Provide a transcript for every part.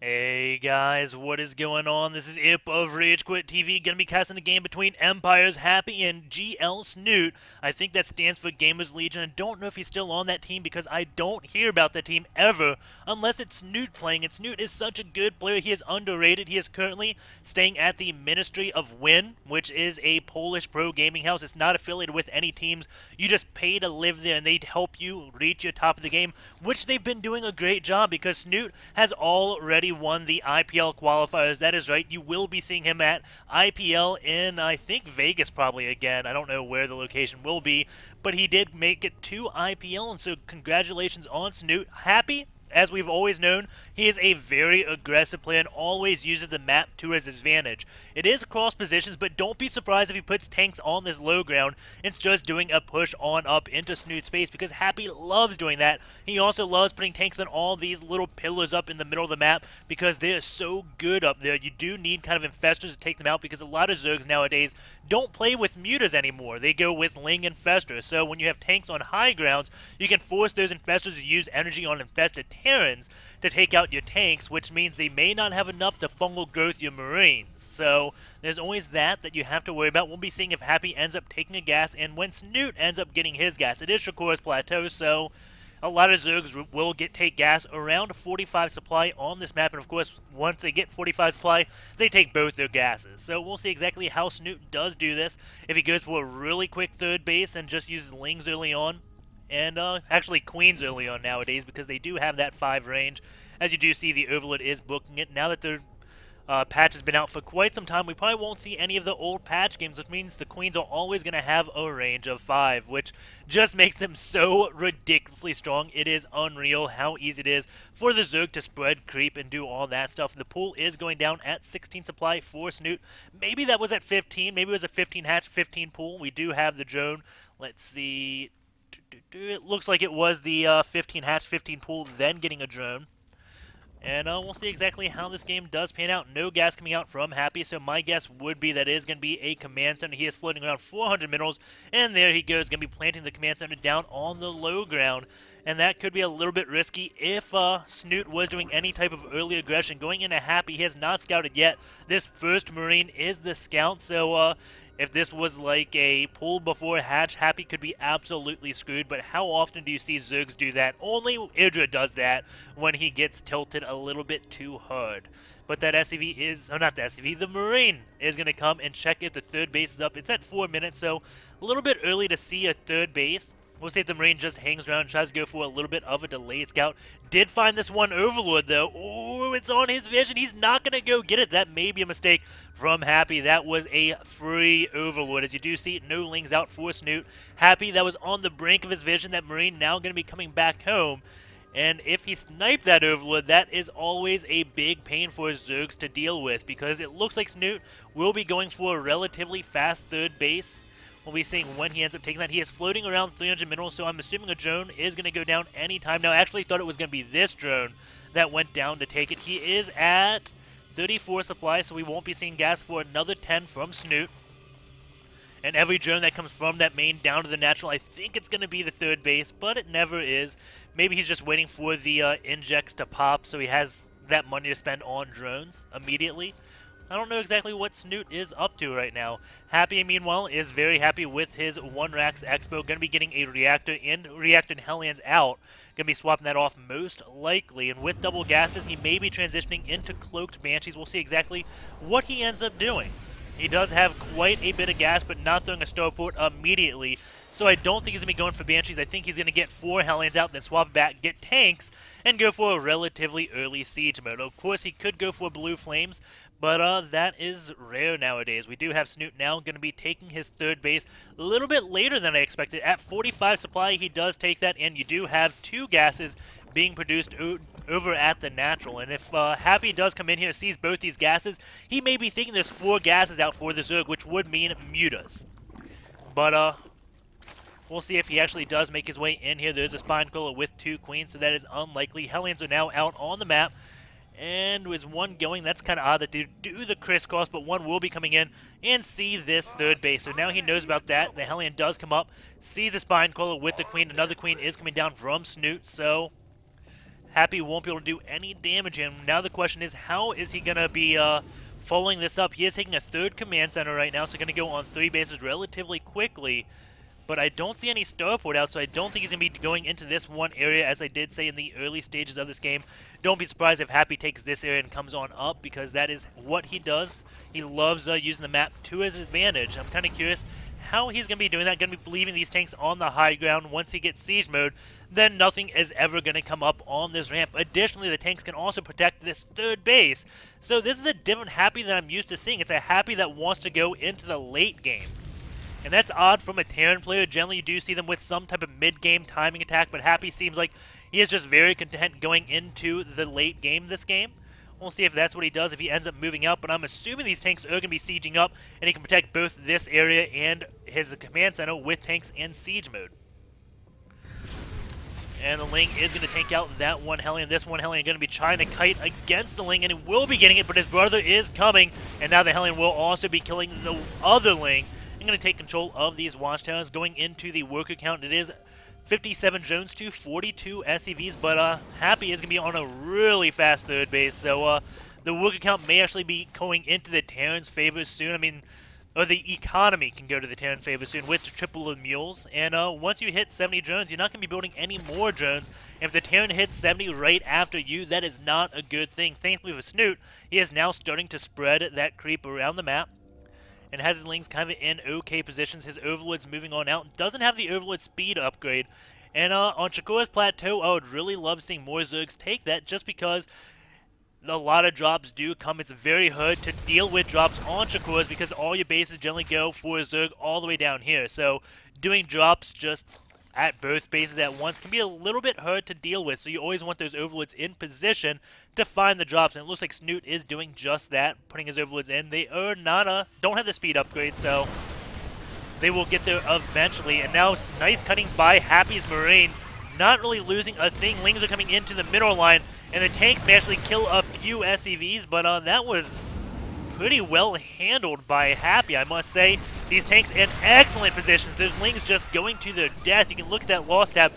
Hey guys, what is going on? This is Ip of Rage Quit TV, gonna be casting a game between Empire.Happy and GL.Snute. I think that stands for Gamers Legion. I don't know if he's still on that team because I don't hear about that team ever unless it's Snute playing. And Snute is such a good player. He is underrated. He is currently staying at the Ministry of Win, which is a Polish pro gaming house. It's not affiliated with any teams. You just pay to live there and they help you reach your top of the game, which they've been doing a great job because Snute has already won the IPL qualifiers. That is right. You will be seeing him at IPL in, I think, Vegas probably again. I don't know where the location will be, but he did make it to IPL, and so congratulations on Snute. Happy, as we've always known, he is a very aggressive player and always uses the map to his advantage. It is cross positions, but don't be surprised if he puts tanks on this low ground and starts doing a push on up into Snoot's face because Happy loves doing that. He also loves putting tanks on all these little pillars up in the middle of the map because they are so good up there. You do need kind of infestors to take them out because a lot of Zergs nowadays don't play with mutas anymore. They go with Ling and Fester. So when you have tanks on high grounds, you can force those infestors to use energy on infested Terrans to take out your tanks, which means they may not have enough to fungal growth your Marines. So there's always that you have to worry about. We'll be seeing if Happy ends up taking a gas, and when Snute ends up getting his gas. It is Shakuras Plateau, so a lot of Zergs will take gas around 45 supply on this map, and of course, once they get 45 supply, they take both their gases. So we'll see exactly how Snute does do this. If he goes for a really quick third base and just uses Lings early on, and actually Queens early on nowadays because they do have that 5 range. As you do see, the Overlord is booking it. Now that the patch has been out for quite some time, we probably won't see any of the old patch games, which means the Queens are always going to have a range of 5, which just makes them so ridiculously strong. It is unreal how easy it is for the Zerg to spread creep and do all that stuff. The pool is going down at 16 supply for Snute. Maybe that was at 15. Maybe it was a 15 hatch, 15 pool. We do have the drone. Let's see. It looks like it was the 15 hatch, 15 pool, then getting a drone. And we'll see exactly how this game does pan out. No gas coming out from Happy, so my guess would be that it is going to be a command center. He is floating around 400 minerals, and there he goes, going to be planting the command center down on the low ground. And that could be a little bit risky if Snute was doing any type of early aggression. Going into Happy, he has not scouted yet. This first Marine is the scout, so if this was like a pull before hatch, Happy could be absolutely screwed, but how often do you see Zergs do that? Only Idra does that when he gets tilted a little bit too hard. But that SCV is, oh not the SCV, the Marine is going to come and check if the third base is up. It's at 4 minutes, so a little bit early to see a third base. We'll see if the Marine just hangs around and tries to go for a little bit of a delayed scout. Did find this one Overlord, though. Oh, it's on his vision. He's not going to go get it. That may be a mistake from Happy. That was a free Overlord. As you do see, no Lings out for Snute. Happy, that was on the brink of his vision. That Marine now going to be coming back home. And if he sniped that Overlord, that is always a big pain for his Zergs to deal with, because it looks like Snute will be going for a relatively fast third base. We'll be seeing when he ends up taking that. He is floating around 300 minerals, so I'm assuming a drone is going to go down anytime now. I actually thought it was going to be this drone that went down to take it. He is at 34 supply, so we won't be seeing gas for another 10 from Snute. And every drone that comes from that main down to the natural, I think it's going to be the third base, but it never is. Maybe he's just waiting for the injects to pop, so he has that money to spend on drones immediately. I don't know exactly what Snute is up to right now. Happy, meanwhile, is very happy with his 1-Rax Expo. Going to be getting a Reactor in, Reactor and Hellions out. Going to be swapping that off most likely. And with double gases, he may be transitioning into Cloaked Banshees. We'll see exactly what he ends up doing. He does have quite a bit of gas, but not throwing a starport immediately. So I don't think he's going to be going for Banshees. I think he's going to get 4 Hellions out, then swap it back, get tanks, and go for a relatively early siege mode. Of course, he could go for Blue Flames, but that is rare nowadays. We do have Snute now going to be taking his third base a little bit later than I expected. At 45 supply, he does take that, and you do have 2 gases being produced over at the natural. And if Happy does come in here and sees both these gases, he may be thinking there's 4 gases out for the Zerg, which would mean mutas. But we'll see if he actually does make his way in here. There's a Spine Crawler with 2 Queens, so that is unlikely. Hellions are now out on the map. And with 1 going, that's kind of odd that they do the crisscross, but 1 will be coming in and see this third base. So now he knows about that. The Hellion does come up, sees the Spine Crawler with the Queen. Another Queen is coming down from Snute, so Happy won't be able to do any damage, and now the question is, how is he going to be following this up? He is taking a third command center right now, so going to go on 3 bases relatively quickly. But I don't see any starport out, so I don't think he's going to be going into this one area, as I did say in the early stages of this game. Don't be surprised if Happy takes this area and comes on up, because that is what he does. He loves using the map to his advantage. I'm kind of curious how he's going to be doing that. Going to be leaving these tanks on the high ground. Once he gets siege mode, then nothing is ever going to come up on this ramp. Additionally, the tanks can also protect this third base. So this is a different Happy than I'm used to seeing. It's a Happy that wants to go into the late game. And that's odd from a Terran player. Generally, you do see them with some type of mid-game timing attack, but Happy seems like he is just very content going into the late game this game. We'll see if that's what he does, if he ends up moving out, but I'm assuming these tanks are going to be sieging up, and he can protect both this area and his command center with tanks in siege mode. And the Ling is going to take out that one Hellion. This one Hellion going to be trying to kite against the Ling, and he will be getting it, but his brother is coming, and now the Hellion will also be killing the other Ling. I'm going to take control of these watchtowers. Going into the worker count, it is 57 drones to 42 SCVs, but Happy is going to be on a really fast third base, so the worker count may actually be going into the Terran's favor soon. I mean, or the economy can go to the Terran favor soon with triple of mules, and once you hit 70 drones, you're not going to be building any more drones. If the Terran hits 70 right after you, that is not a good thing. Thankfully for Snute, he is now starting to spread that creep around the map, and has his Lings kind of in okay positions. His Overlord's moving on out. Doesn't have the Overlord speed upgrade. And on Shakuras Plateau, I would really love seeing more Zergs take that, just because a lot of drops do come. It's very hard to deal with drops on Shakuras because all your bases generally go for a Zerg all the way down here. So doing drops just at both bases at once can be a little bit hard to deal with, so you always want those Overlords in position to find the drops, and it looks like Snute is doing just that, putting his Overlords in. They are not don't have the speed upgrade, so they will get there eventually. And now nice cutting by Happy's Marines, not really losing a thing. Lings are coming into the middle line, and the tanks may actually kill a few SCVs, but that was pretty well handled by Happy, I must say. These tanks in excellent positions. Those Lings just going to their death. You can look at that loss tab.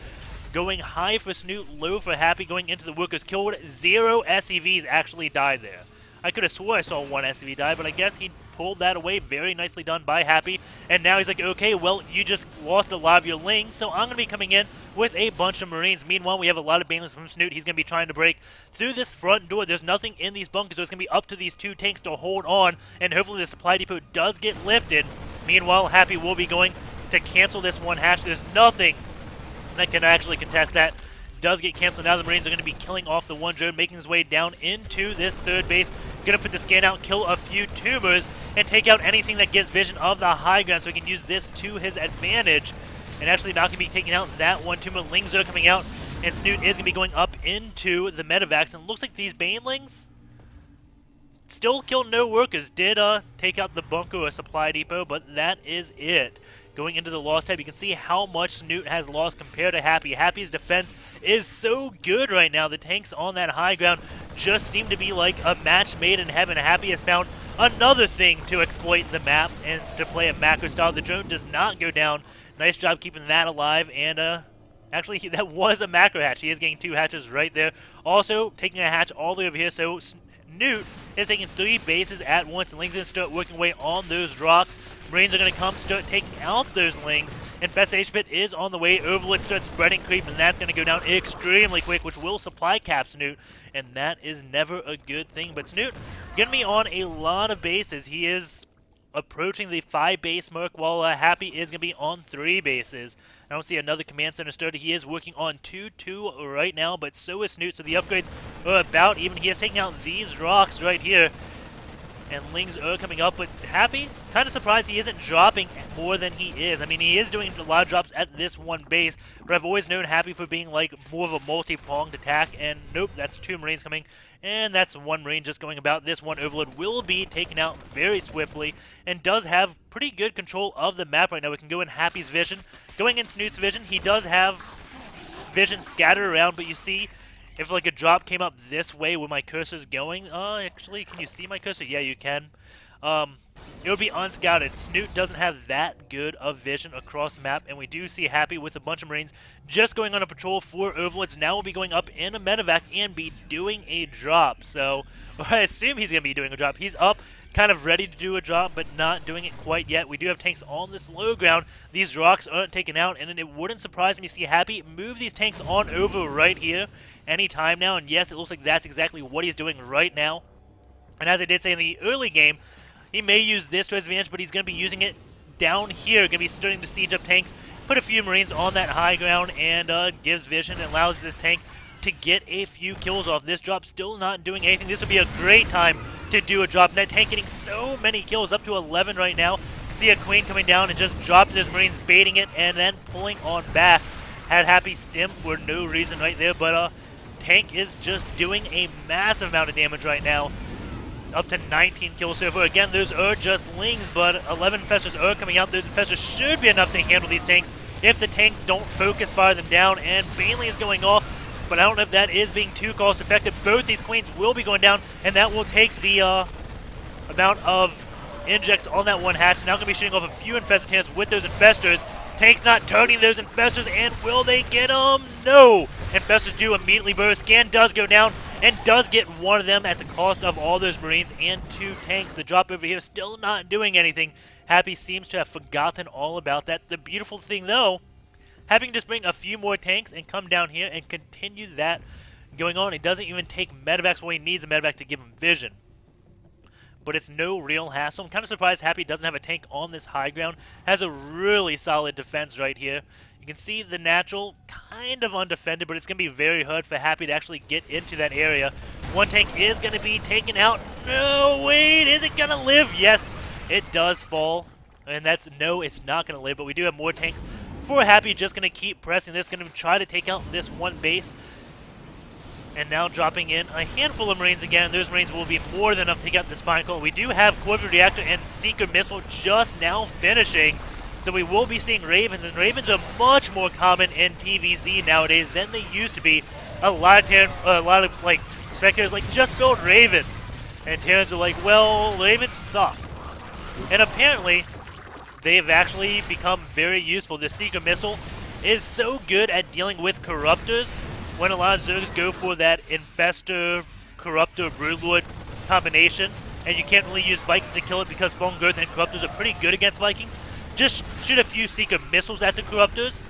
Going high for Snute, low for Happy, going into the workers. Killed 0 SCVs actually died there. I could have swore I saw 1 SCV die, but I guess he pulled that away. Very nicely done by Happy. And now he's like, okay, well, you just lost a lot of your Lings, so I'm going to be coming in with a bunch of Marines. Meanwhile, we have a lot of banelings from Snute. He's going to be trying to break through this front door. There's nothing in these bunkers, so it's going to be up to these 2 tanks to hold on, and hopefully the supply depot does get lifted. Meanwhile, Happy will be going to cancel this one hatch. There's nothing that can actually contest that. Does get canceled. Now the Marines are going to be killing off the one drone, making his way down into this third base. Going to put the scan out, kill a few tubers, and take out anything that gives vision of the high ground, so he can use this to his advantage. And actually not going to be taking out that one tumor. Lings are coming out, and Snute is going to be going up into the medevacs. And it looks like these banelings still killed no workers. Did take out the bunker or supply depot, but that is it. Going into the loss tab, you can see how much Snute has lost compared to Happy. Happy's defense is so good right now. The tanks on that high ground just seem to be like a match made in heaven. Happy has found another thing to exploit the map and to play a macro style. The drone does not go down. Nice job keeping that alive, and actually that was a macro hatch. He is getting 2 hatches right there. Also taking a hatch all the way over here, so Snute is taking 3 bases at once, and Lings going to start working away on those rocks. Marines are going to come, start taking out those Lings. Infestation Pit is on the way. Overlord starts spreading creep, and that's going to go down extremely quick, which will supply cap Snute, and that is never a good thing. But Snute going to be on a lot of bases. He is approaching the 5 base mark, while Happy is going to be on 3 bases. I don't see another command center started. He is working on 2-2 right now, but so is Snute, so the upgrades are about even. He is taking out these rocks right here, and Lings are coming up, but Happy, kind of surprised he isn't dropping more than he is. I mean, he is doing a lot of drops at this one base, but I've always known Happy for being like more of a multi-pronged attack, and nope, that's 2 Marines coming, and that's 1 Marine just going about. This one Overlord will be taken out very swiftly, and does have pretty good control of the map right now. We can go in Happy's vision. Going in Snute's vision, he does have vision scattered around, but you see, if like a drop came up this way where my cursor's going, actually, can you see my cursor? Yeah, you can. it would be unscouted. Snute doesn't have that good of vision across the map, and we do see Happy with a bunch of Marines just going on a patrol for Overlords. Now we'll be going up in a medevac and be doing a drop. So I assume he's going to be doing a drop. He's up, kind of ready to do a drop, but not doing it quite yet. We do have tanks on this low ground. These rocks aren't taken out, and it wouldn't surprise me to see Happy move these tanks on over right here anytime now. And yes, it looks like that's exactly what he's doing right now. And as I did say in the early game, he may use this to his advantage, but he's going to be using it down here. Going to be starting to siege up tanks, put a few Marines on that high ground, and gives vision and allows this tank to get a few kills off. This drop still not doing anything. This would be a great time to do a drop. And that tank getting so many kills, up to 11 right now. See a Queen coming down and just dropping his Marines, baiting it, and then pulling on back. Had Happy stim for no reason right there, but tank is just doing a massive amount of damage right now. Up to 19 kills so far. Again, those are just Lings, but 11 Infestors are coming out. Those Infestors should be enough to handle these tanks if the tanks don't focus fire them down, and Bailey is going off, but I don't know if that is being too cost effective. Both these Queens will be going down, and that will take the amount of injects on that one hatch. Now going to be shooting off a few Infested tanks with those Infestors. Tanks not targeting those Infestors, and will they get them? No! Infestors do immediately burst. Scan does go down, and does get one of them at the cost of all those Marines and 2 tanks. The drop over here still not doing anything. Happy seems to have forgotten all about that. The beautiful thing, though, having just bring a few more tanks and come down here and continue that going on. He doesn't even take medevacs when he needs a medevac to give him vision. But it's no real hassle. I'm kind of surprised Happy doesn't have a tank on this high ground. Has a really solid defense right here. You can see the natural kind of undefended, but it's going to be very hard for Happy to actually get into that area. One tank is going to be taken out. No, wait, is it going to live? Yes, it does fall. And that's no, it's not going to live, but we do have more tanks for Happy. Just going to keep pressing this, going to try to take out this one base. And now dropping in a handful of Marines again. Those Marines will be more than enough to take out the Spine Coil. We do have Corvid Reactor and Seeker Missile just now finishing. So we will be seeing Ravens, and Ravens are much more common in TVZ nowadays than they used to be. A lot of like spectators like, just build Ravens, and Terrans are like, well, Ravens suck. And apparently, they've actually become very useful. The Seeker Missile is so good at dealing with Corruptors when a lot of Zergs go for that Infestor, Corruptor, Broodlord combination, and you can't really use Vikings to kill it because Foam Girth and Corruptors are pretty good against Vikings. Just shoot a few Seeker Missiles at the Corruptors,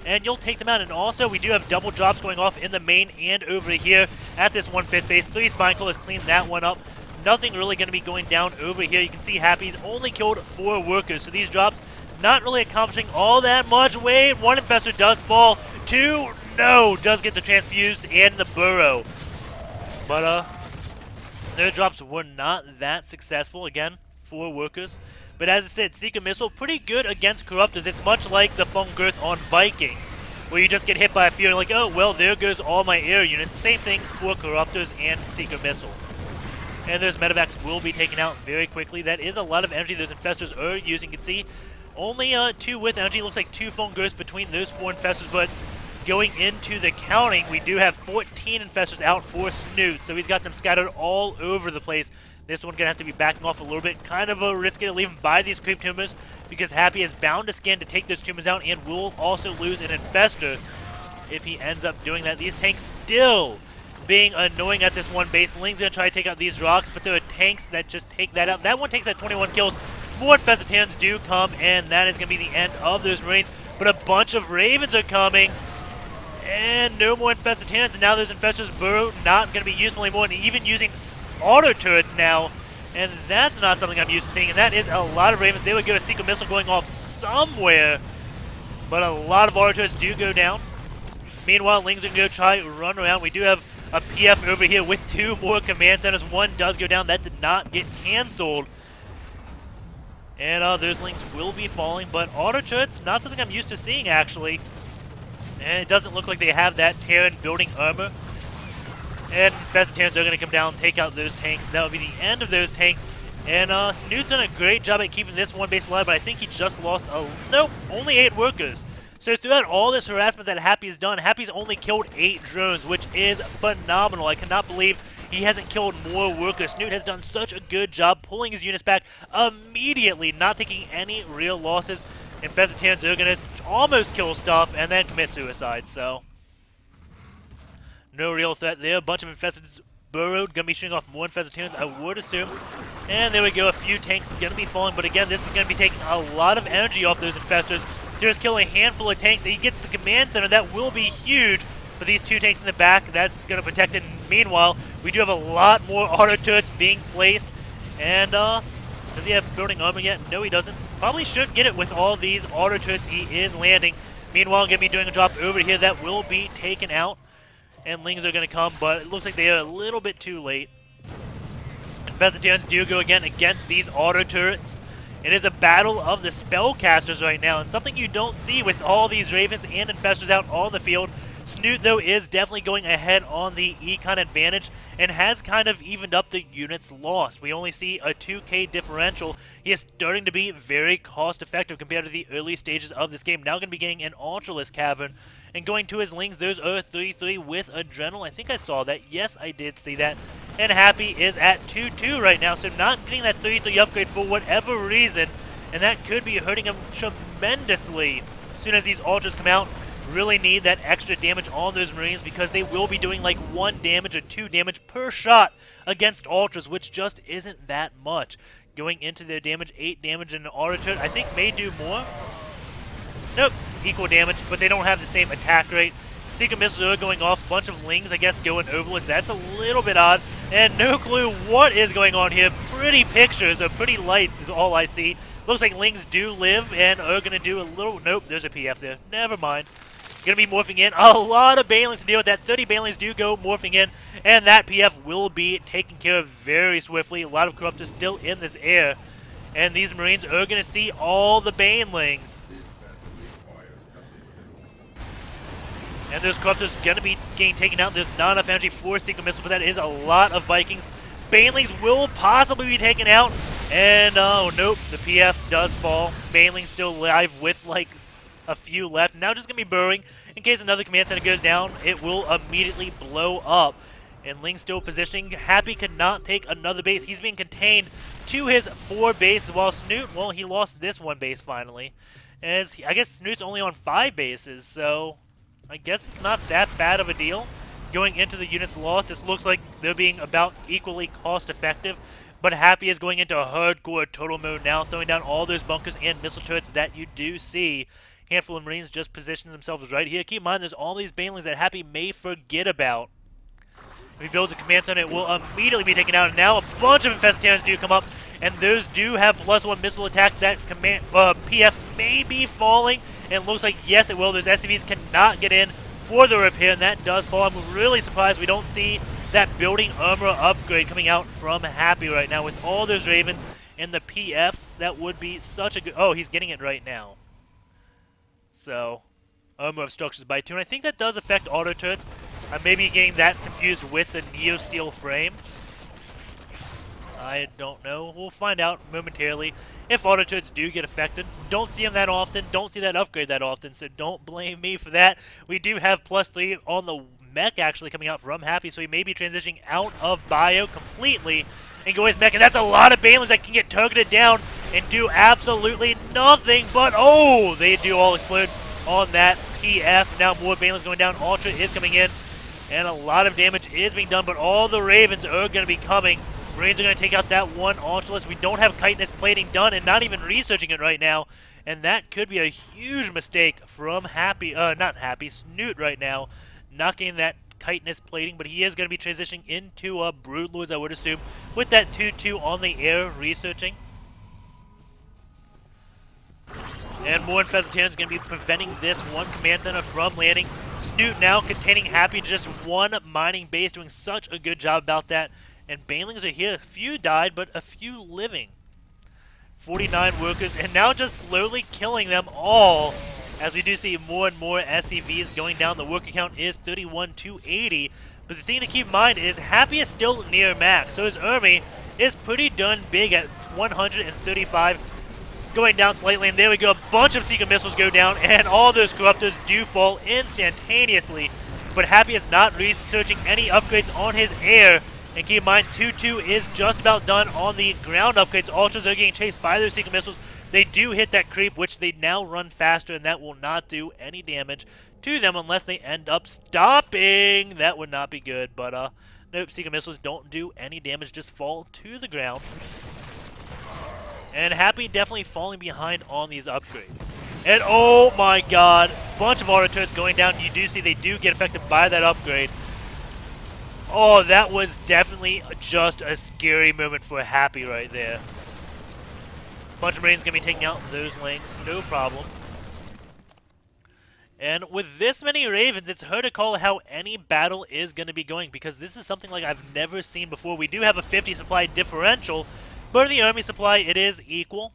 and you'll take them out. And also, we do have double drops going off in the main and over here at this 1/5 base. 3 Spine Coil has cleaned that one up. Nothing really going to be going down over here. You can see Happy's only killed 4 workers, so these drops not really accomplishing all that much. Wait, 1 Infestor does fall. 2, no, does get the Transfuse and the Burrow. But, their drops were not that successful. Again, 4 workers. But as I said, Seeker Missile, pretty good against Corruptors. It's much like the Foam Girth on Vikings, where you just get hit by a few and like, oh, well, there goes all my air units. Same thing for Corruptors and Seeker Missile. And those medevacs will be taken out very quickly. That is a lot of energy those Infestors are using. You can see only 2 with energy. Looks like 2 Foam Girths between those 4 Infestors, but going into the counting, we do have 14 Infestors out for Snute, so he's got them scattered all over the place. This one going to have to be backing off a little bit. Kind of a risky to leave him by these Creep Tumors because Happy is bound to scan to take those Tumors out and will also lose an Infestor if he ends up doing that. These tanks still being annoying at this one base. Ling's going to try to take out these rocks, but there are tanks that just take that out. That one takes that 21 kills. More Infested Terrans do come, and that is going to be the end of those Marines. But a bunch of Ravens are coming. And no more Infested Terrans, and now those Infestors Burrow not going to be useful anymore, and even using auto turrets now, and that's not something I'm used to seeing, and that is a lot of Ravens. They would get a Seeker Missile going off somewhere, but a lot of auto turrets do go down. Meanwhile, Ling's going to go try run around. We do have a PF over here with 2 more command centers. One does go down. That did not get canceled. And those Lings will be falling, but auto turrets, not something I'm used to seeing, actually. And it doesn't look like they have that Terran building armor. And Infested Terrans are going to come down and take out those tanks. That will be the end of those tanks. And Snoot's done a great job at keeping this one base alive, but I think he just lost nope, only 8 workers. So throughout all this harassment that Happy has done, Happy's only killed 8 drones, which is phenomenal. I cannot believe he hasn't killed more workers. Snute has done such a good job pulling his units back immediately, not taking any real losses. Infestitans are going to almost kill stuff and then commit suicide, so no real threat there. A bunch of Infestitans burrowed, going to be shooting off more Infestitans, I would assume. And there we go, a few tanks going to be falling, but again, this is going to be taking a lot of energy off those Infestors. Just kill a handful of tanks. He gets the command center, that will be huge for these two tanks in the back. That's going to protect it. Meanwhile, we do have a lot more auto turrets being placed. And does he have building armor yet? No, he doesn't. Probably should get it with all these auto turrets he is landing. Meanwhile, going to be doing a drop over here that will be taken out. And Lings are going to come, but it looks like they are a little bit too late. Infestitans do go again against these auto turrets. It is a battle of the spellcasters right now, and something you don't see with all these Ravens and Infestors out on the field. Snute, though, is definitely going ahead on the econ advantage and has kind of evened up the units lost. We only see a 2k differential. He is starting to be very cost-effective compared to the early stages of this game. Now going to be getting an Ultralisk Cavern and going to his Lings. There's a 3-3 with Adrenal. I think I saw that. Yes, I did see that. And Happy is at 2-2 right now, so not getting that 3-3 upgrade for whatever reason, and that could be hurting him tremendously as soon as these Ultras come out. Really need that extra damage on those Marines because they will be doing like 1 damage or 2 damage per shot against Ultras, which just isn't that much. Going into their damage, 8 damage in an auto turret, I think may do more. Nope, equal damage, but they don't have the same attack rate. Secret missiles are going off, bunch of Lings, I guess, going overlords. That's a little bit odd, and no clue what is going on here. Pretty pictures or pretty lights is all I see. Looks like Lings do live and are going to do a little... Nope, there's a PF there. Never mind. Going to be morphing in. A lot of Banelings to deal with that. 30 Banelings do go morphing in, and that PF will be taken care of very swiftly. A lot of Corruptors still in this air, and these Marines are going to see all the Banelings. And those Corruptors going to be getting taken out. There's not enough energy for Secret Missile, but that is a lot of Vikings. Banelings will possibly be taken out, and oh nope, the PF does fall. Banelings still alive with like a few left. Now just going to be burrowing. In case another command center goes down, it will immediately blow up. And Ling's still positioning. Happy could not take another base. He's being contained to his 4 bases, while Snute, well, he lost this 1 base finally. As I guess Snute's only on 5 bases, so I guess it's not that bad of a deal. Going into the units lost, this looks like they're being about equally cost effective. But Happy is going into a hardcore total mode now, throwing down all those bunkers and missile turrets that you do see. Handful of Marines just positioning themselves right here. Keep in mind, there's all these Banelings that Happy may forget about. If he builds a command center, it will immediately be taken out. And now a bunch of Infestitans do come up, and those do have +1 missile attack. That command PF may be falling, and it looks like, yes, it will. Those SCVs cannot get in for the repair, and that does fall. I'm really surprised we don't see that building armor upgrade coming out from Happy right now. With all those Ravens and the PFs, that would be such a good... Oh, he's getting it right now. So, armor of structures by 2, and I think that does affect auto turrets. I may be getting that confused with the Neo Steel frame. I don't know. We'll find out momentarily if auto turrets do get affected. Don't see them that often. Don't see that upgrade that often, so don't blame me for that. We do have +3 on the mech actually coming out from Happy, so he may be transitioning out of bio completely and go with mech, and that's a lot of Banelings that can get targeted down and do absolutely nothing, but oh, they do all explode on that PF. Now more Banelings going down. Ultra is coming in, and a lot of damage is being done, but all the Ravens are going to be coming. Marines are going to take out that 1 Ultralisk. We don't have chitinous plating done and not even researching it right now, and that could be a huge mistake from Snute right now, not getting that chitinous plating, but he is going to be transitioning into a Broodlords, I would assume, with that 2-2 on the air researching. And more Infestitans is going to be preventing this 1 command center from landing. Snute now containing Happy in just 1 mining base, doing such a good job about that. And Banelings are here. A few died, but a few living. 49 workers, and now just slowly killing them all, as we do see more and more SCVs going down. The worker count is 31,280. But the thing to keep in mind is Happy is still near max, so his army is pretty done big at 135. Going down slightly, and there we go. A bunch of Secret Missiles go down, and all those Corruptors do fall instantaneously. But Happy is not researching any upgrades on his air. And keep in mind, 2-2 is just about done on the ground upgrades. Ultras are getting chased by those secret missiles. They do hit that creep, which they now run faster, and that will not do any damage to them unless they end up stopping. That would not be good, but nope, secret missiles don't do any damage, just fall to the ground. And Happy definitely falling behind on these upgrades. And oh my god, bunch of auto turrets going down. You do see they do get affected by that upgrade. Oh, that was definitely just a scary moment for Happy right there. Bunch of Marines going to be taking out those lings, no problem. And with this many Ravens, it's hard to call how any battle is going to be going, because this is something like I've never seen before. We do have a 50 supply differential, but in the army supply, it is equal,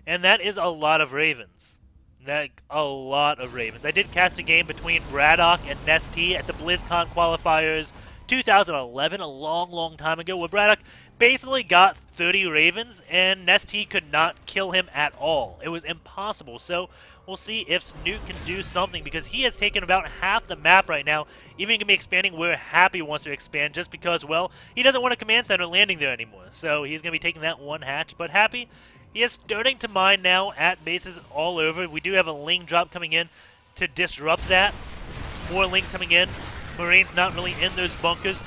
and that is a lot of Ravens. A lot of Ravens. I did cast a game between Braddock and Nesty at the BlizzCon qualifiers 2011, a long time ago, where Braddock basically got 30 Ravens, and Nesty could not kill him at all. It was impossible, so we'll see if Snute can do something, because he has taken about half the map right now, even going to be expanding where Happy wants to expand, just because, well, he doesn't want a command center landing there anymore, so he's going to be taking that one hatch. But Happy, he is starting to mine now at bases all over. We do have a Ling drop coming in to disrupt that. More Lings coming in. Marines not really in those bunkers,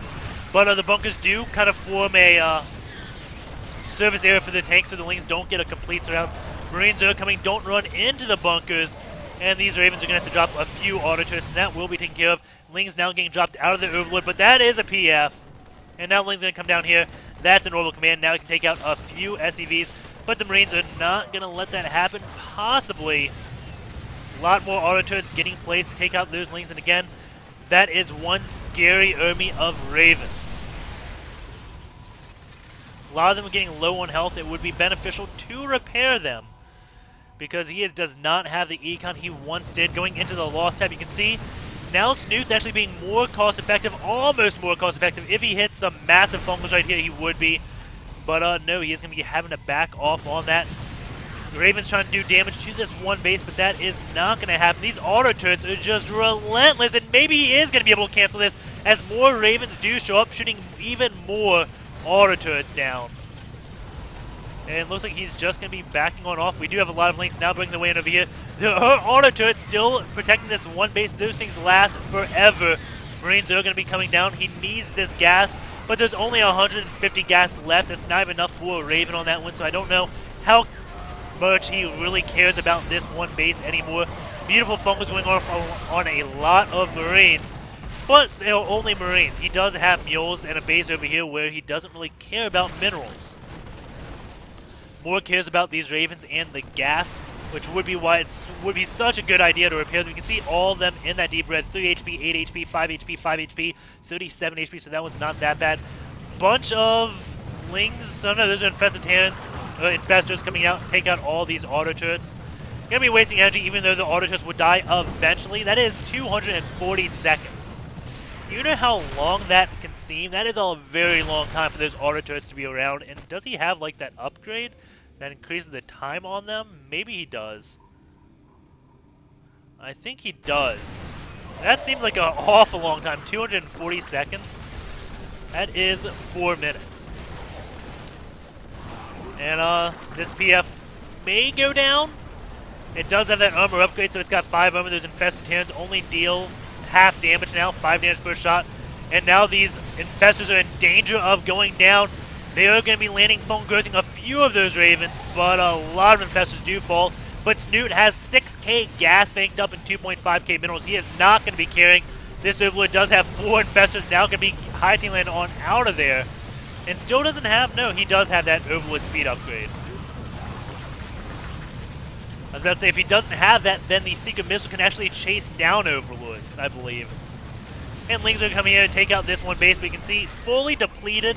but the bunkers do kind of form a service area for the tanks, so the Lings don't get a complete surround. Marines are coming, don't run into the bunkers, and these Ravens are going to have to drop a few auto turrets, and that will be taken care of. Lings now getting dropped out of the Overlord, but that is a PF. And now Ling's going to come down here. That's an orbital command. Now he can take out a few SCVs, but the Marines are not going to let that happen, possibly. A lot more auto turrets getting placed to take out those Lings, and again, that is one scary army of Ravens. A lot of them are getting low on health. It would be beneficial to repair them, because he does not have the econ he once did. Going into the loss tab, you can see now Snute's actually being more cost-effective, almost more cost-effective. If he hits some massive fumbles right here, he would be. But no, he is going to be having to back off on that. The Ravens trying to do damage to this one base, but that is not going to happen. These auto turrets are just relentless, and maybe he is going to be able to cancel this as more Ravens do show up, shooting even more auto turrets down. And it looks like he's just going to be backing on off. We do have a lot of Lings now bringing the way in over here. The auto turrets still protecting this one base. Those things last forever. Marines are going to be coming down. He needs this gas, but there's only 150 gas left. That's not even enough for a Raven on that one, so I don't know how much he really cares about this one base anymore. Beautiful fumbles going off on a lot of Marines, but they're only Marines. He does have mules and a base over here where he doesn't really care about minerals. More cares about these Ravens and the gas, which would be why it would be such a good idea to repair them. You can see all of them in that deep red: 3 HP, 8 HP, 5 HP, 5 HP, 37 HP, so that one's not that bad. Bunch of Lings, oh no, those are infestors coming out, take out all these auto turrets. Gonna be wasting energy, even though the auto turrets would die eventually. That is 240 seconds. You know how long that can seem? That is a very long time for those auto turrets to be around. And does he have like that upgrade that increases the time on them? Maybe he does. I think he does. That seems like an awful long time. 240 seconds. That is 4 minutes. And this PF may go down. It does have that armor upgrade, so it's got 5 armor. Those infested Terrans only deal half damage now, 5 damage per shot. And now these infestors are in danger of going down. They are going to be landing foam growthing a few of those Ravens, but a lot of infestors do fall. But Snute has 6k gas banked up and 2.5k minerals. He is not going to be carrying. This Overlord does have 4 infestors now, going to be high-team land on out of there. And still doesn't have, no, he does have that Overlord speed upgrade. I was about to say, if he doesn't have that, then the Secret Missile can actually chase down Overlords, I believe. And Lings are coming here to take out this one base, but you can see, fully depleted.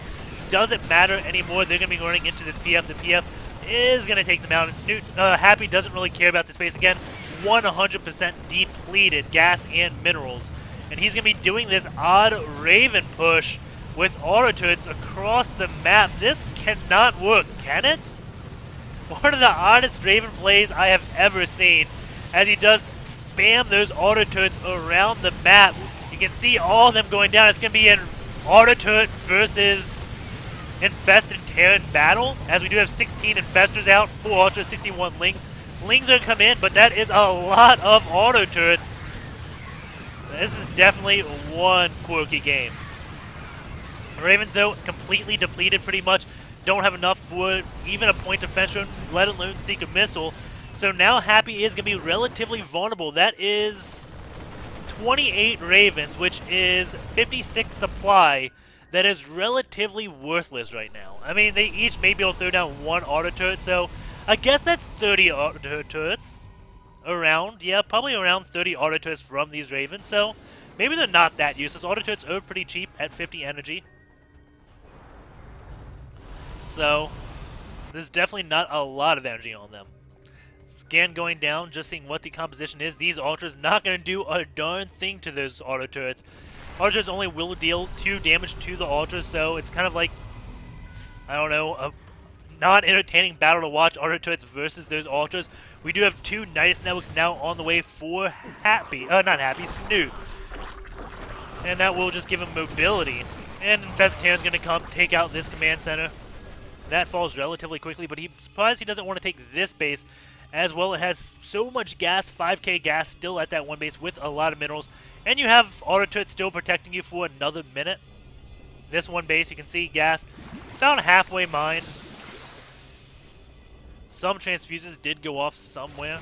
Doesn't matter anymore. They're going to be running into this PF. The PF is going to take them out. And Snute, Happy doesn't really care about this base. Again, 100% depleted gas and minerals. And he's going to be doing this odd Raven push with auto turrets across the map. This cannot work, can it? One of the oddest Raven plays I have ever seen, as he does spam those auto turrets around the map. You can see all of them going down. It's going to be an auto turret versus Infest and Terran battle, as we do have 16 Infestors out, 4 Ultras, 61 Lings. Lings are come in, but that is a lot of auto turrets. This is definitely one quirky game. The Ravens, though, completely depleted pretty much. Don't have enough for even a point defense run, let alone seek a missile. So now Happy is going to be relatively vulnerable. That is 28 Ravens, which is 56 supply. That is relatively worthless right now. I mean, they each may be able to throw down 1 auto turret, so I guess that's 30 auto turrets around. Yeah, probably around 30 auto turrets from these Ravens, so maybe they're not that useless. Auto turrets are pretty cheap at 50 energy. So there's definitely not a lot of energy on them. Scan going down, just seeing what the composition is. These Ultras not going to do a darn thing to those auto turrets. Auto turrets only will deal 2 damage to the Ultras, so it's kind of like, I don't know, a non-entertaining battle to watch, auto turrets versus those Ultras. We do have 2 Nidus networks now on the way for Happy, not Happy, Snute. And that will just give him mobility. And Infestation's going to come take out this command center. That falls relatively quickly, but he's surprised he doesn't want to take this base as well. It has so much gas, 5k gas still at that one base with a lot of minerals. And you have auto turrets still protecting you for another minute. This one base, you can see gas about halfway mined. Some transfuses did go off somewhere.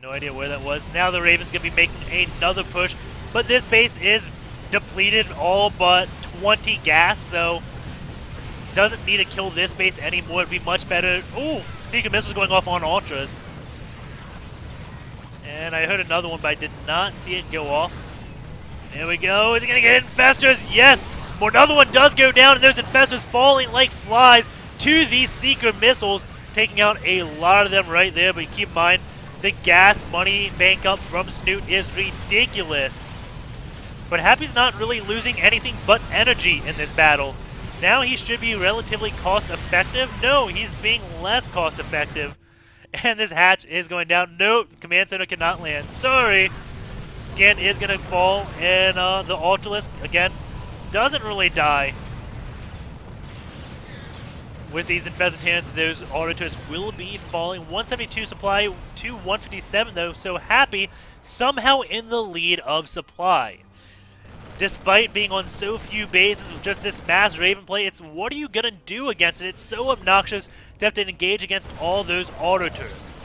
No idea where that was. Now the Ravens going to be making another push, but this base is depleted all but 20 gas, so doesn't need to kill this base anymore. It'd be much better. Ooh, secret missiles going off on Ultras. And I heard another one, but I did not see it go off. There we go. Is he going to get Infestors? Yes. Another one does go down, and there's Infestors falling like flies to these Seeker missiles, taking out a lot of them right there. But keep in mind, the gas money bank up from Snute is ridiculous. But Happy's not really losing anything but energy in this battle. Now he should be relatively cost-effective. No, he's being less cost-effective. And this hatch is going down. No, command center cannot land. Sorry. Scan is going to fall, and the Ultralisk, again, doesn't really die. With these Infestants, those auto turrets will be falling. 172 supply to 157, though, so Happy somehow in the lead of supply. Despite being on so few bases with just this mass Raven play, it's what are you going to do against it? It's so obnoxious to have to engage against all those auto turrets.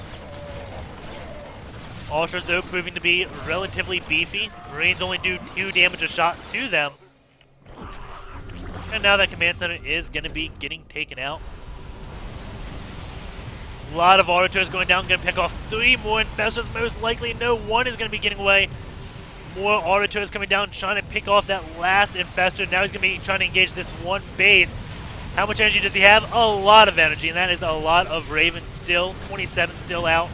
Ultras, though, proving to be relatively beefy. Marines only do 2 damage a shot to them. And now that command center is going to be getting taken out. A lot of auto turrets going down. Going to pick off 3 more Infestors, most likely. No, 1 is going to be getting away. More auto turrets coming down, trying to pick off that last Infestor. Now he's going to be trying to engage this one base. How much energy does he have? A lot of energy, and that is a lot of Ravens still. 27 still out.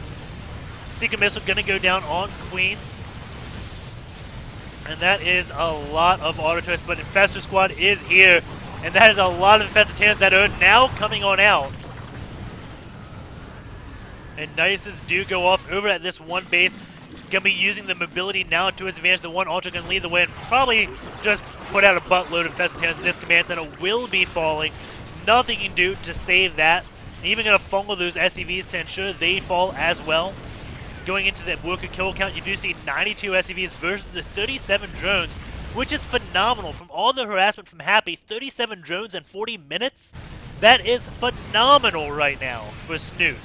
Seeker Missile going to go down on Queens. And that is a lot of auto turrets, but Infestor Squad is here. And that is a lot of Infestors that are now coming on out. And Niduses do go off over at this one base. Going to be using the mobility now to his advantage. The one Ultra going to lead the way and probably just put out a buttload of Infestants. This command center will be falling. Nothing you can do to save that. And even going to fungal those SCVs to ensure they fall as well. Going into the worker kill count, you do see 92 SCVs versus the 37 drones, which is phenomenal. From all the harassment from Happy, 37 drones in 40 minutes? That is phenomenal right now for Snute.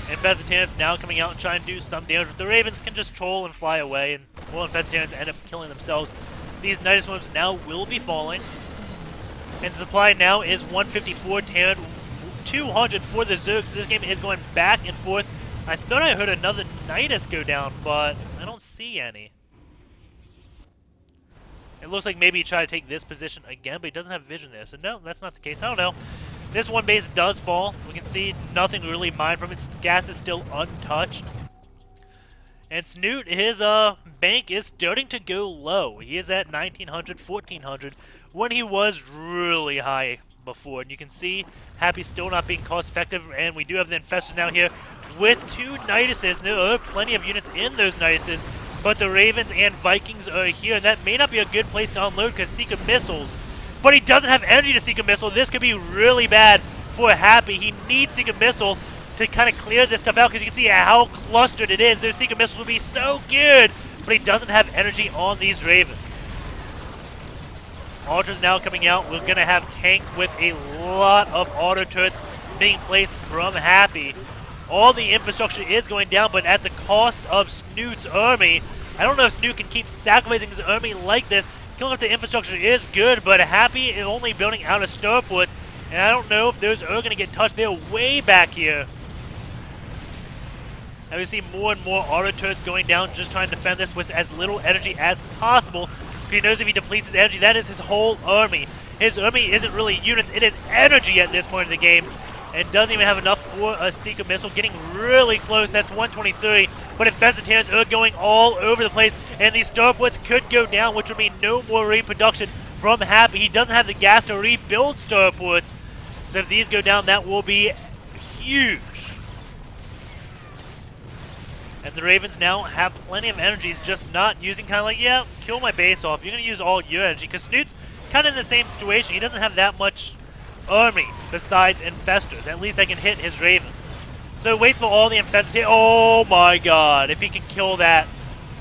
Infestants now coming out and trying to do some damage, but the Ravens can just troll and fly away, and well, Infestants end up killing themselves. These Nidus Swarms now will be falling. And the supply now is 154, Terran 200 for the Zergs. This game is going back and forth. I thought I heard another Nidus go down, but I don't see any. It looks like maybe he tried to take this position again, but he doesn't have vision there. So no, that's not the case. I don't know. This one base does fall. We can see nothing really mined from it. Gas is still untouched. And Snute, his bank is starting to go low. He is at 1900, 1400 when he was really high before. And you can see Happy still not being cost effective. And we do have the Infestors now here with 2 Niduses. There are plenty of units in those Niduses. But the Ravens and Vikings are here, and that may not be a good place to unload because Seeker missiles. But he doesn't have energy to Seeker missile. This could be really bad for Happy. He needs Seeker missile to kind of clear this stuff out because you can see how clustered it is. Those Seeker missiles will be so good, but he doesn't have energy on these Ravens. Ultra's now coming out. We're going to have tanks with a lot of auto turrets being placed from Happy. All the infrastructure is going down, but at the cost of Snute's army. I don't know if Snute can keep sacrificing his army like this. Killing off the infrastructure is good, but Happy is only building out of starports, and I don't know if those are going to get touched. They're way back here. And we see more and more auto turrets going down, just trying to defend this with as little energy as possible. He knows if he depletes his energy, that is his whole army. His army isn't really units, it is energy at this point in the game. And doesn't even have enough for a Seeker missile. Getting really close, that's 123. But Infestatorans are going all over the place, and these starports could go down, which would mean no more reproduction from Happy. He doesn't have the gas to rebuild starports. So if these go down, that will be huge. And the Ravens now have plenty of energies, just not using, kind of like, yeah, kill my base off. You're going to use all your energy, because Snute's kind of in the same situation. He doesn't have that much army besides infestors. At least they can hit his Ravens. So waits for all the infestors. Oh my god, if he can kill that.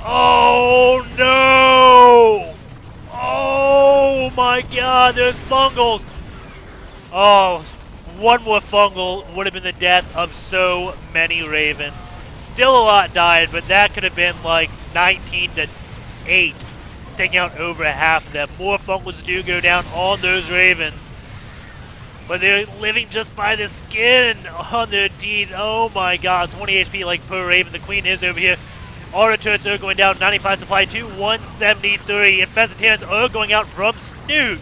Oh no! Oh my god, there's fungals. Oh, one more fungal would have been the death of so many Ravens. Still a lot died, but that could have been like 19-8, taking out over half of them. More fungals do go down on those Ravens, but they're living just by the skin on their deeds. Oh my god, 20 HP like per Raven. The Queen is over here. Auto turrets are going down, 95 supply to 173. Infestatorans are going out from Snute.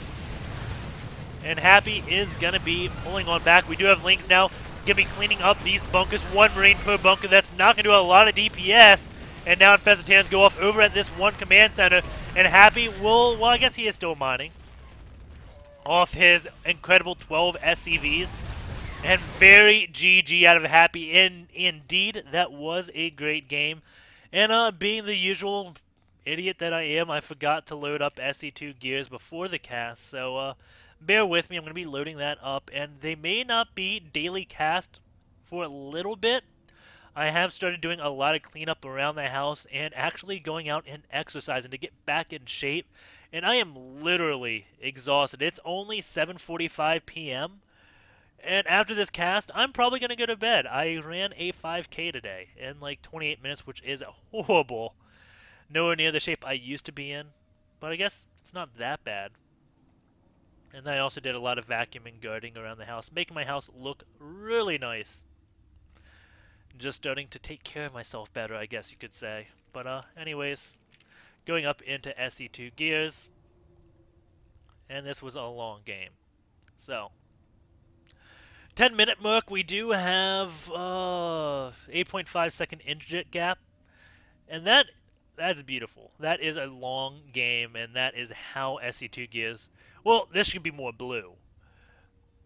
And Happy is going to be pulling on back. We do have Lynx now. Going to be cleaning up these bunkers. One Marine per bunker. That's not going to do a lot of DPS. And now Infestatorans go off over at this one command center. And Happy will, well, I guess he is still mining off his incredible 12 SCVs. And very GG out of Happy. Indeed, that was a great game. And being the usual idiot that I am, I forgot to load up SC2 gears before the cast. So, bear with me. I'm going to be loading that up. And they may not be daily cast for a little bit. I have started doing a lot of cleanup around the house and actually going out and exercising to get back in shape. And I am literally exhausted. It's only 7:45 p.m. And after this cast, I'm probably going to go to bed. I ran a 5K today in like 28 minutes, which is horrible. Nowhere near the shape I used to be in. But I guess it's not that bad. And I also did a lot of vacuuming, guarding around the house, making my house look really nice. Just starting to take care of myself better, I guess you could say. But anyways, going up into SC2 gears. And this was a long game. So 10-minute mark, we do have 8.5 second inject gap. And that's beautiful. That is a long game, and that is how SC2 gears. Well, this should be more blue.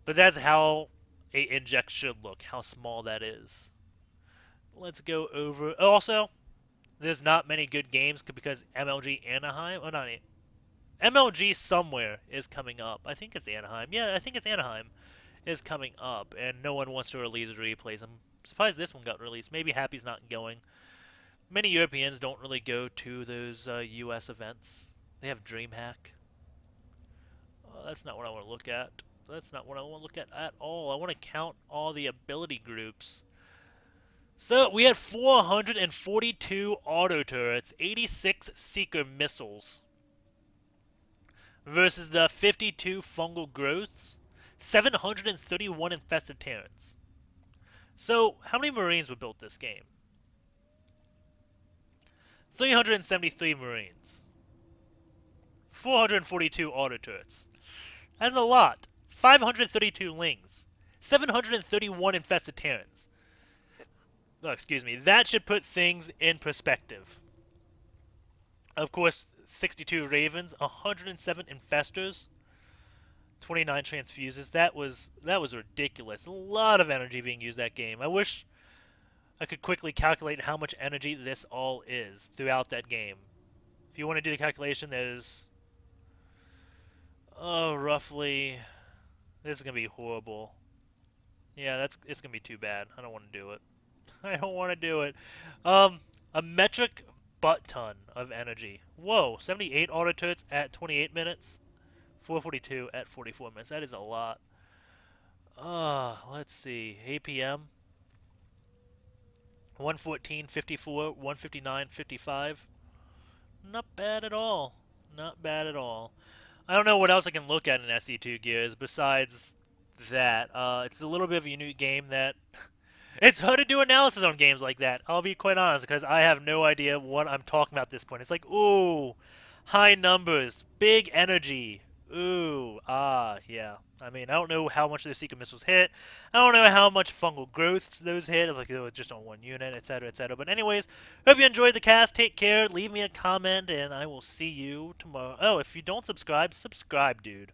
But that's how a inject should look, how small that is. Let's go over. Also, there's not many good games because MLG Anaheim, or not, MLG somewhere is coming up. I think it's Anaheim. Yeah, I think it's Anaheim is coming up, and no one wants to release replays. I'm surprised this one got released. Maybe Happy's not going. Many Europeans don't really go to those US events. They have DreamHack. That's not what I want to look at. That's not what I want to look at all. I want to count all the ability groups. So we had 442 auto turrets, 86 seeker missiles versus the 52 fungal growths, 731 infested terrans. So how many Marines were built this game? 373 Marines. 442 auto turrets. That's a lot. 532 Lings. 731 infested terrans. Oh, excuse me. That should put things in perspective. Of course, 62 Ravens, 107 Infestors, 29 Transfuses. That was ridiculous. A lot of energy being used that game. I wish I could quickly calculate how much energy this all is throughout that game. If you want to do the calculation, there's roughly. This is gonna be horrible. Yeah, it's gonna be too bad. I don't want to do it. I don't want to do it. A metric butt ton of energy. Whoa, 78 auto turrets at 28 minutes, 442 at 44 minutes. That is a lot. Let's see. APM 114.54, 159.55. Not bad at all. Not bad at all. I don't know what else I can look at in SE2 Gears besides that. It's a little bit of a unique game that it's hard to do analysis on games like that. I'll be quite honest because I have no idea what I'm talking about at this point. It's like, ooh, high numbers, big energy. Ooh, yeah. I mean, I don't know how much those secret missiles hit. I don't know how much fungal growths those hit, like it was just on one unit, etc., etc. But anyways, hope you enjoyed the cast. Take care. Leave me a comment, and I will see you tomorrow. Oh, if you don't subscribe, subscribe, dude.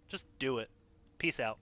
Just do it. Peace out.